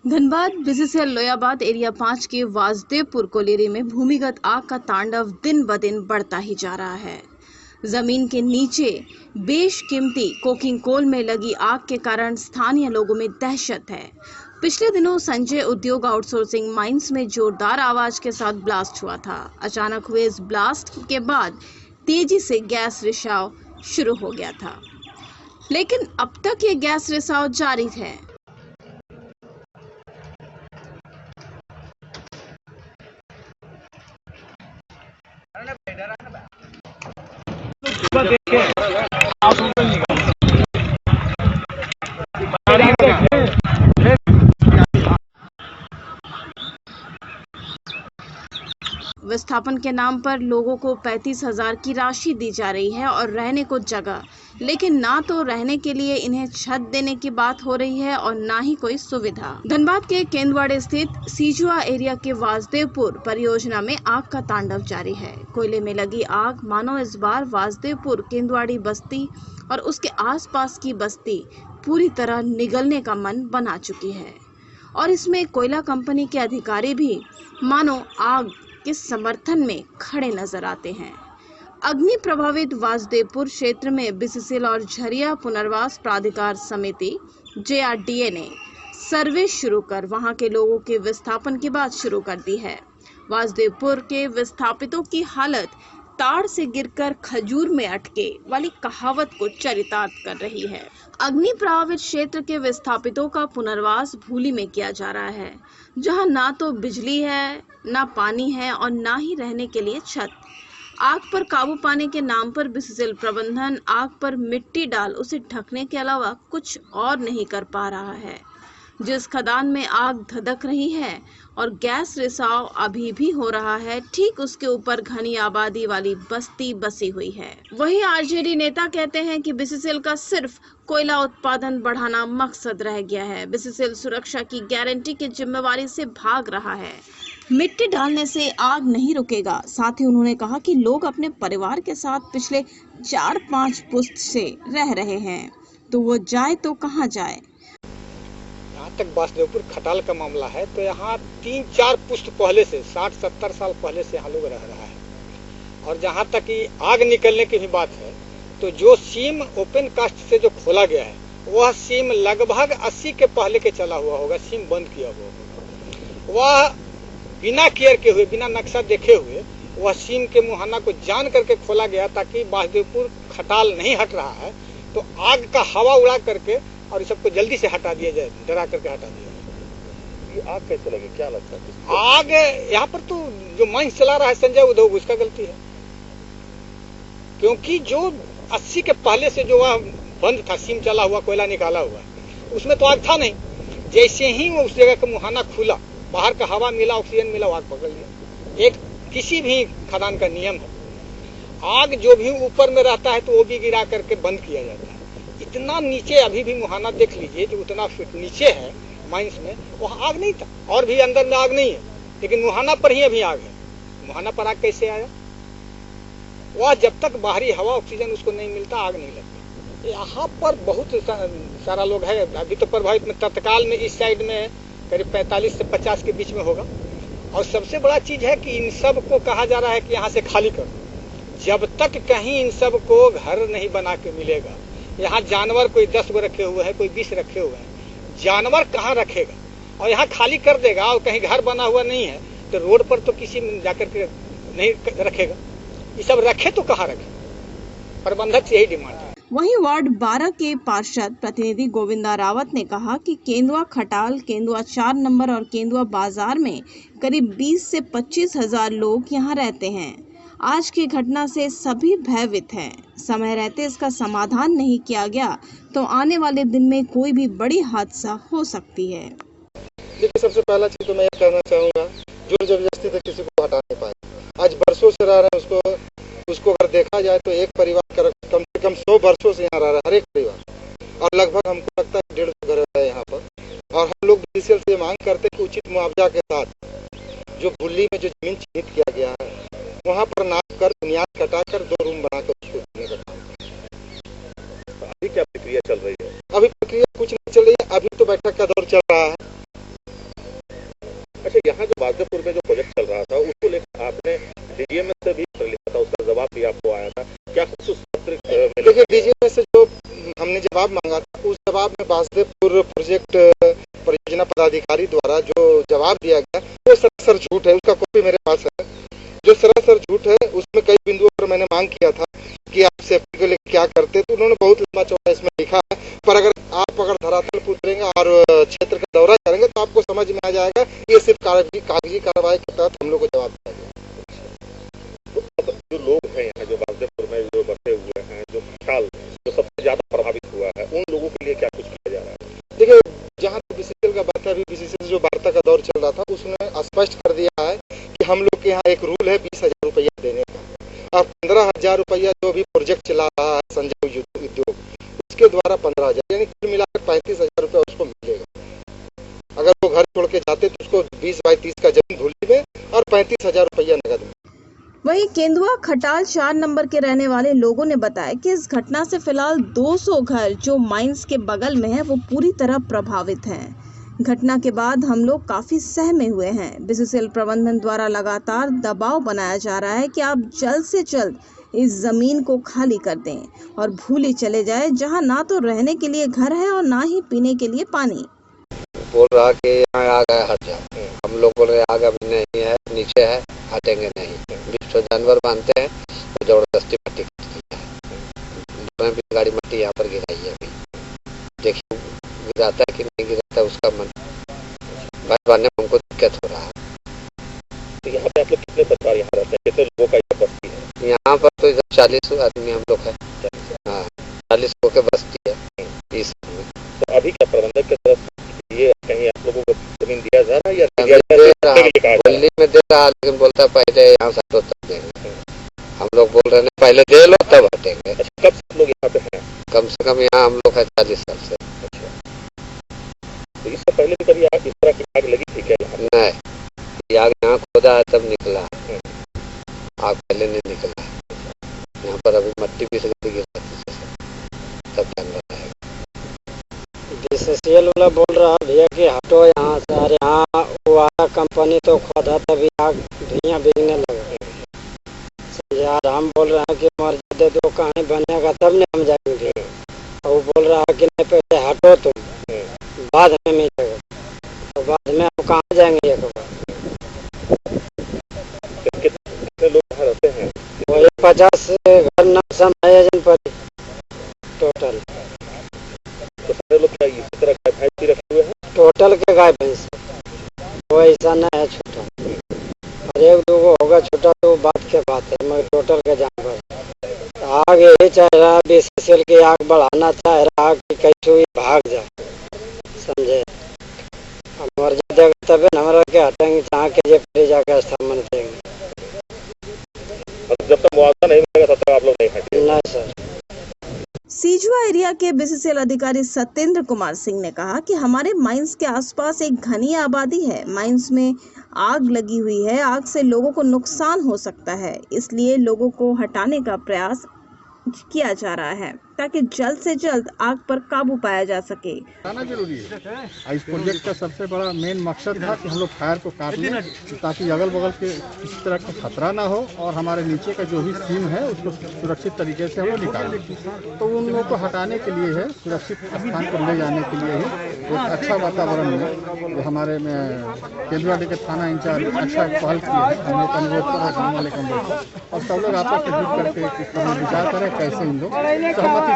Dhanbad BCCL Loyabad area 5 के Vasudevpur cholerae में भूमिगत आग का तांडव दिन ब दिन बढ़ता ही जा रहा है। जमीन के नीचे बेशकीमती कोकिंग कोल में लगी आग के कारण स्थानीय लोगों में दहशत है। पिछले दिनों संजय उद्योग आउटसोर्सिंग माइंस में जोरदार आवाज के साथ ब्लास्ट हुआ था। अचानक हुए इस ब्लास्ट के बाद तेजी से गैस रिसाव शुरू हो गया था, लेकिन अब तक ये गैस रिसाव जारी है। विस्थापन के नाम पर लोगों को 35,000 की राशि दी जा रही है और रहने को जगह, लेकिन ना तो रहने के लिए इन्हें छत देने की बात हो रही है और ना ही कोई सुविधा। धनबाद के केंदवाड़े स्थित सीजुआ एरिया के वासुदेवपुर परियोजना में आग का तांडव जारी है। कोयले में लगी आग मानो इस बार वासुदेवपुर केंदवाड़ी बस्ती और उसके आसपास की बस्ती पूरी तरह निगलने का मन बना चुकी है और इसमें कोयला कंपनी के अधिकारी भी मानो आग के समर्थन में खड़े नजर आते हैं। अग्नि प्रभावित वासुदेवपुर क्षेत्र में बीसीसीएल और झरिया पुनर्वास प्राधिकार समिति JRDA ने सर्वे शुरू कर वहां के लोगों के विस्थापन की बात शुरू कर दी है। वासुदेवपुर के विस्थापितों की हालत ताड़ से गिरकर खजूर में अटके वाली कहावत को चरितार्थ कर रही है। अग्नि प्रभावित क्षेत्र के विस्थापितों का पुनर्वास भूली में किया जा रहा है, जहां ना तो बिजली है, ना पानी है और ना ही रहने के लिए छत। आग पर काबू पाने के नाम पर बीसीसीएल प्रबंधन आग पर मिट्टी डाल उसे ढकने के अलावा कुछ और नहीं कर पा रहा है। जिस खदान में आग धधक रही है और गैस रिसाव अभी भी हो रहा है, ठीक उसके ऊपर घनी आबादी वाली बस्ती बसी हुई है। वहीं आरजेडी नेता कहते हैं कि बीसीसीएल का सिर्फ कोयला उत्पादन बढ़ाना मकसद रह गया है। बीसीसीएल सुरक्षा की गारंटी की जिम्मेवारी से भाग रहा है। मिट्टी डालने से आग नहीं रुकेगा। साथ ही उन्होंने कहा कि लोग अपने परिवार के साथ पिछले 4-5 पुश्त से रह रहे हैं, तो वो जाए तो कहाँ जाए। यहाँ तक वासुदेवपुर खटाल का मामला है तो यहाँ 3-4 पुश्त पहले से 60-70 साल पहले से यहाँ लोग रह रहा है। और जहाँ तक कि आग निकलने की भी बात है तो जो सीम ओपन कास्ट से जो खोला गया है वह सीम लगभग 80 के पहले के चला हुआ होगा, सीम बंद किया हुआ होगा। वह बिना केयर के हुए, बिना नक्शा देखे हुए वह सीम के मुहाना को जान करके खोला गया ताकि वासुदेवपुर खटाल नहीं हट रहा है तो आग का हवा उड़ा करके और इस सबको जल्दी से हटा दिया जाए, डरा करके हटा दिया जाए। ये आग कैसे लगे, क्या लगता है? आग यहाँ पर तो जो माइंस चला रहा है संजय उद्योग, उसका गलती है, क्योंकि जो 80 के पहले से जो वह बंद था, सीम चला हुआ, कोयला निकाला हुआ, उसमें तो आग था नहीं। जैसे ही वो उस जगह का मुहाना खुला, बाहर का हवा मिला, ऑक्सीजन मिला, आग पकड़ लिया। एक किसी भी खदान का नियम है, आग जो भी ऊपर में रहता है तो वो भी गिरा करके बंद किया जाता है। इतना नीचे अभी भी मुहाना देख लीजिए, जो उतना फीट नीचे है माइंस में, वहाँ आग नहीं था और भी अंदर में आग नहीं है, लेकिन मुहाना पर ही अभी आग है। मुहाना पर आग कैसे आया? वह जब तक बाहरी हवा ऑक्सीजन उसको नहीं मिलता आग नहीं लगती। यहाँ पर बहुत सारा लोग है अभी तो प्रभावित में। तत्काल में इस साइड में करीब 45 से 50 के बीच में होगा। और सबसे बड़ा चीज है कि इन सब को कहा जा रहा है कि यहाँ से खाली करो। जब तक कहीं इन सब को घर नहीं बना के मिलेगा, यहाँ जानवर कोई 10 गो रखे हुए हैं, कोई 20 रखे हुए हैं, जानवर कहाँ रखेगा? और यहाँ खाली कर देगा और कहीं घर बना हुआ नहीं है तो रोड पर तो किसी जाकर के नहीं रखेगा। ये सब रखे तो कहाँ रखे? प्रबंधक से यही डिमांड है। वहीं वार्ड 12 के पार्षद प्रतिनिधि गोविंदा रावत ने कहा कि केंदुआ खटाल, केंदुआ 4 नंबर और केंदुआ बाजार में करीब 20 से 25 हजार लोग यहाँ रहते हैं। आज की घटना से सभी भयभीत हैं। समय रहते इसका समाधान नहीं किया गया तो आने वाले दिन में कोई भी बड़ी हादसा हो सकती है। देखिए, सबसे पहला चीज तो मैं ये कहना चाहूँगा, जो जबरदस्ती से किसी को हटा नहीं पाए। आज बरसों से रह रहे हैं, उसको अगर देखा जाए तो एक परिवार का कम से कम 100 वर्षों से यहाँ रह रहा है, हर एक परिवार। और लगभग हमको लगता है 150 घर है यहाँ पर। और हम लोग बीसीसीएल से मांग करते हैं कि उचित मुआवजा के साथ जो बुल्ली में जो जमीन चिन्हित किया गया है वहाँ पर नाप कर बुनियाद कटाकर 2 रूम बनाकर उसको देने का काम करें। अभी क्या प्रक्रिया चल रही है? अभी प्रक्रिया कुछ नहीं चल रही है, अभी तो बैठक का दौर चल रहा है। यहाँ जो बागदेपुर में जो प्रोजेक्ट चल रहा था उसको लेकर आपने डीजीएम से भी लिखा था, उसका जवाब भी आपको आया था, क्या कुछ उस पत्र देखिए डीजीएम से जो हमने जवाब मांगा था उस जवाब में बागदेपुर प्रोजेक्ट परियोजना पदाधिकारी द्वारा जो जवाब दिया गया वो सरासर झूठ है। उसका कॉपी मेरे पास है, जो सरासर झूठ है। उसमें कई बिंदुओं पर मैंने मांग किया था कि आप सेफ्टी के लिए क्या करते, तो उन्होंने बहुत लंबा चौड़ा इसमें लिखा है। पर अगर धरातल पर उतरेंगे और क्षेत्र का दौरा करेंगे तो आपको समझ में आ जाएगा ये सिर्फ कागजी कार्रवाई के तहत हम लोग को जवाब दिया गया। तो जो लोग हैं यहाँ जो बागदेपुर में जो बसे हुए हैं, जो खटाल जो सबसे ज्यादा प्रभावित हुआ है, उन लोगों के लिए क्या कुछ किया जा रहा है? देखिए जहाँ तक बीसीसीएल का बात है, अभी बीसीसीएल से जो वार्ता का दौर चल रहा था उसने स्पष्ट कर दिया है कि हम लोग के यहाँ एक रूल है 20,000 रुपया देने का, और 15,000 रुपया जो भी प्रोजेक्ट चला रहा है संजय उद्योग उसके द्वारा 15,000, यानी कुल मिलाकर 35,000 रुपया उसको मिलेगा। अगर वो घर छोड़ के जाते तो उसको 20 बाई 30 का जमीन धूली में और 35,000 रुपया नगद में। वहीं केंदुआ खटाल 4 नंबर के रहने वाले लोगों ने बताया कि इस घटना से फिलहाल 200 घर जो माइंस के बगल में है वो पूरी तरह प्रभावित हैं। घटना के बाद हम लोग काफी सहमे हुए हैं। बीसीसीएल प्रबंधन द्वारा लगातार दबाव बनाया जा रहा है कि आप जल्द से जल्द इस जमीन को खाली कर दें और भूले चले जाए, जहां ना तो रहने के लिए घर है और ना ही पीने के लिए पानी। बोल रहा कि यहाँ आग है हट जाओ, हम लोग बोल रहे आग अभी नहीं है, नीचे है, हटेंगे नहीं। 20 जानवर बांधते हैं तो जबरदस्ती मट्टी है, गाड़ी मट्टी यहाँ पर गिराई है। अभी देखिए गिराता है कि नहीं गिराता, उसका मन भाई बांधने में हमको दिक्कत हो रहा है। तो यहाँ पे आप लोग कितने परिवार यहाँ रहते हैं, कितने लोगों का यहाँ बस्ती है? यहाँ पर तो इधर 40 आदमी हम लोग है। हाँ 40 लोग के बस्ती है इस। तो अभी क्या प्रबंधक की तरफ ये कहीं आप लोगों को जमीन दिया जा रहा है या दिल्ली में दे रहा है, लेकिन बोलता है पहले यहाँ से तो तब देंगे। हम लोग बोल रहे हैं पहले दे लो तब हटेंगे। कब से लोग यहाँ पे हैं? कम से कम यहाँ हम लोग है 40 साल से। तो इससे पहले भी कभी इस तरह की आग लगी थी क्या यहाँ? नहीं, आग यहाँ खोदा है तब निकला, आग पहले नहीं निकला। यहाँ पर अभी मट्टी भी से गिर तब जानवर है। बीसीसीएल वाला बोल रहा भैया कि हटो यहाँ से, अरे यहाँ वो आया कंपनी तो खोदा तभी आग धुआं बिकने लगा। यार हम बोल रहे हैं कि मर्जी दे दो, कहीं बनेगा तब नहीं हम जाएंगे। और वो बोल रहा है कि नहीं पहले हटो तुम, बाद में मिलेगा। तो बाद में हम कहाँ जाएंगे? एक बार कितने लोग यहाँ रहते हैं? वही 50 घर न समायोजन पर टोटल। तो सारे लोग क्या इसी तरह गाय भैंस भी रखे हुए हैं? टोटल के गाय भैंस वो ऐसा नहीं है छोटा, और एक दो होगा छोटा तो बात के बात है, मगर टोटल के जानवर आग यही चाह रहा है। बीसीसीएल की आग बढ़ाना चाह रहा है कि कैसे हुई भाग जाए, समझे? हम मर्जी देगा तभी हमारा के हटेंगे, जहाँ के जे पड़ी जाकर स्थान देंगे। जब तक मुआवजा नहीं मिलेगा तब तक आप लोग नहीं हटेंगे? नहीं सर। सीजुआ एरिया के बीसीसीएल अधिकारी सत्येंद्र कुमार सिंह ने कहा कि हमारे माइंस के आसपास एक घनी आबादी है। माइंस में आग लगी हुई है, आग से लोगों को नुकसान हो सकता है, इसलिए लोगों को हटाने का प्रयास किया जा रहा है ताकि जल्द से जल्द आग पर काबू पाया जा सके। आना जरूरी है। इस प्रोजेक्ट का सबसे बड़ा मेन मकसद था कि हम लोग फायर को काट लें ताकि अगल बगल के किसी तरह का खतरा ना हो और हमारे नीचे का जो भी सीन है उसको सुरक्षित तरीके से हम लोग निकालें। तो उन लोगों को हटाने के लिए है, सुरक्षित स्थान पर ले जाने के लिए ही एक अच्छा वातावरण में जो हमारे केंद्रीय के थाना इंचार्ज अच्छा पहल किए हैं। हमने एक अनुरोध करा गाँव वाले का अनुरोध और सब लोग आपस में जुट करके विचार करें कैसे इन लोग सहमति से।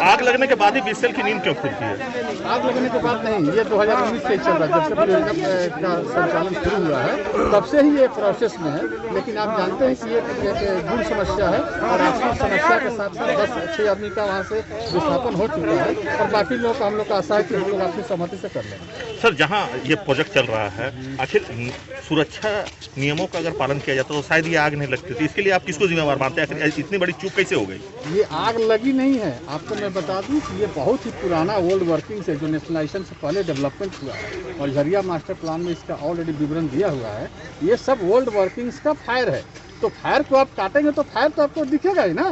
आग लगने के बाद ही बीसीसीएल की नींद क्यों खुलती है? आग लगने के बाद नहीं, ये 2019 से चल रहा है, जब से परियोजना का संचालन शुरू हुआ है तब से ही ये प्रोसेस में है। लेकिन आप जानते हैं कि ये एक गुण समस्या है और आपकी समस्या के साथ साथ 10-6 आदमी का वहाँ से विस्थापन हो चुका है और बाकी लोग हम लोग का आशा है कि हम लोग अपनी सहमति से कर लें। सर जहाँ ये प्रोजेक्ट चल रहा है, आखिर सुरक्षा नियमों का अगर पालन किया जाता तो शायद ये आग नहीं लगती थी। इसके लिए आप किसको जिम्मेवार मानते हैं? आखिर इतनी बड़ी चूक कैसे हो गई? ये आग लगी नहीं है, आपको मैं बता दूं कि ये बहुत ही पुराना ओल्ड वर्किंग से जो नेशनलाइजेशन से पहले डेवलपमेंट हुआ है और झरिया मास्टर प्लान में इसका ऑलरेडी विवरण दिया हुआ है। ये सब ओल्ड वर्किंग्स का फायर है, तो फायर को आप काटेंगे तो फायर तो आपको दिखेगा ही ना।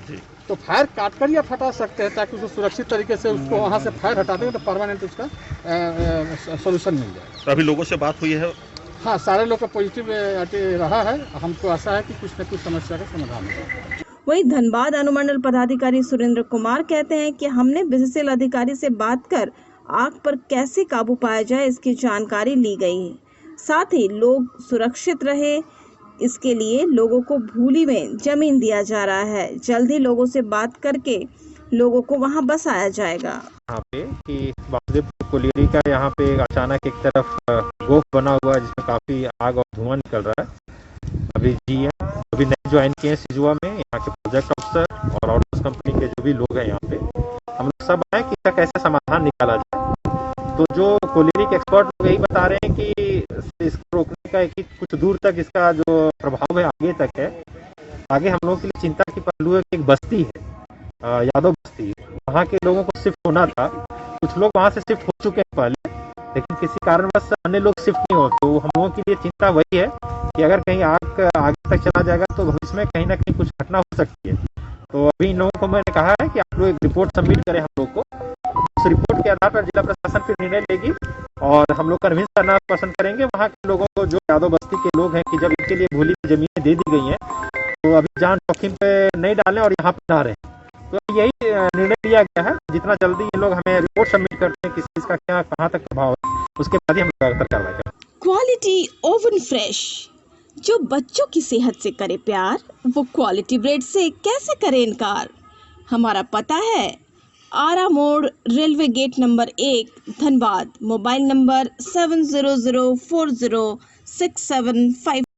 जी। तो फायर काट कर ही आप हटा सकते हैं, ताकि उसको सुरक्षित तरीके से उसको वहाँ से फायर हटा देंगे तो परमानेंट उसका सोल्यूशन मिल जाए। तो अभी लोगों से बात हुई है? हाँ, सारे लोग का पॉजिटिव रहा है। हमको आशा है कि कुछ न कुछ समस्या का समाधान होगा। वहीं धनबाद अनुमंडल पदाधिकारी सुरेंद्र कुमार कहते हैं कि हमने बीसीसीएल अधिकारी से बात कर आग पर कैसे काबू पाया जाए इसकी जानकारी ली गई है। साथ ही लोग सुरक्षित रहे इसके लिए लोगों को भूली में जमीन दिया जा रहा है। जल्द ही लोगों से बात करके लोगों को वहां बसाया जाएगा। यहाँ पे कि वासुदेवपुर कोलियरी का यहाँ पे अचानक एक तरफ गोफ बना हुआ है जिसमें काफ़ी आग और धुआं निकल रहा है। अभी जीएम अभी नए ज्वाइन किए हैं सिजुआ में, यहाँ के प्रोजेक्ट अफसर और ऑर्डर्स कंपनी के जो भी लोग हैं यहाँ पे, हम लोग सब आए कि इसका कैसे समाधान निकाला जाए। तो जो कोलियरी के एक्सपर्ट लोग यही बता रहे हैं कि इसको रोकने का एक कुछ दूर तक इसका जो प्रभाव है आगे तक है। आगे हम लोगों के लिए चिंता की पहलू है कि एक बस्ती है यादव बस्ती, वहाँ के लोगों को शिफ्ट होना था। कुछ लोग वहाँ से शिफ्ट हो चुके हैं पहले, लेकिन किसी कारणवश अन्य लोग शिफ्ट नहीं होते। तो हम लोगों के लिए चिंता वही है कि अगर कहीं आग आगे तक चला जाएगा तो भविष्य में कहीं ना कहीं कुछ घटना हो सकती है। तो अभी इन लोगों को मैंने कहा है कि आप लोग एक रिपोर्ट सबमिट करें हम लोग को। उस रिपोर्ट के आधार पर जिला प्रशासन फिर निर्णय लेगी और हम लोग कन्विंस करना पसंद करेंगे वहाँ के लोगों को, जो यादव बस्ती के लोग हैं, कि जब इनके लिए भूली जमीनें दे दी गई हैं तो अभी जान जोखिम पे नहीं डालें और यहाँ पे ना रहें। तो यही निर्णय लिया गया है। जितना जल्दी ये लोग हमें रिपोर्ट सबमिट करते हैं किस चीज़ का क्या कहाँ तक प्रभाव है, उसके बाद ही हम लगातार कार्रवाई करें। क्वालिटी ओवन फ्रेश, जो बच्चों की सेहत से करे प्यार, वो क्वालिटी ब्रेड से कैसे करे इनकार। हमारा पता है Ara Mor, railway gate number 1, Dhanbad. Mobile number 70040675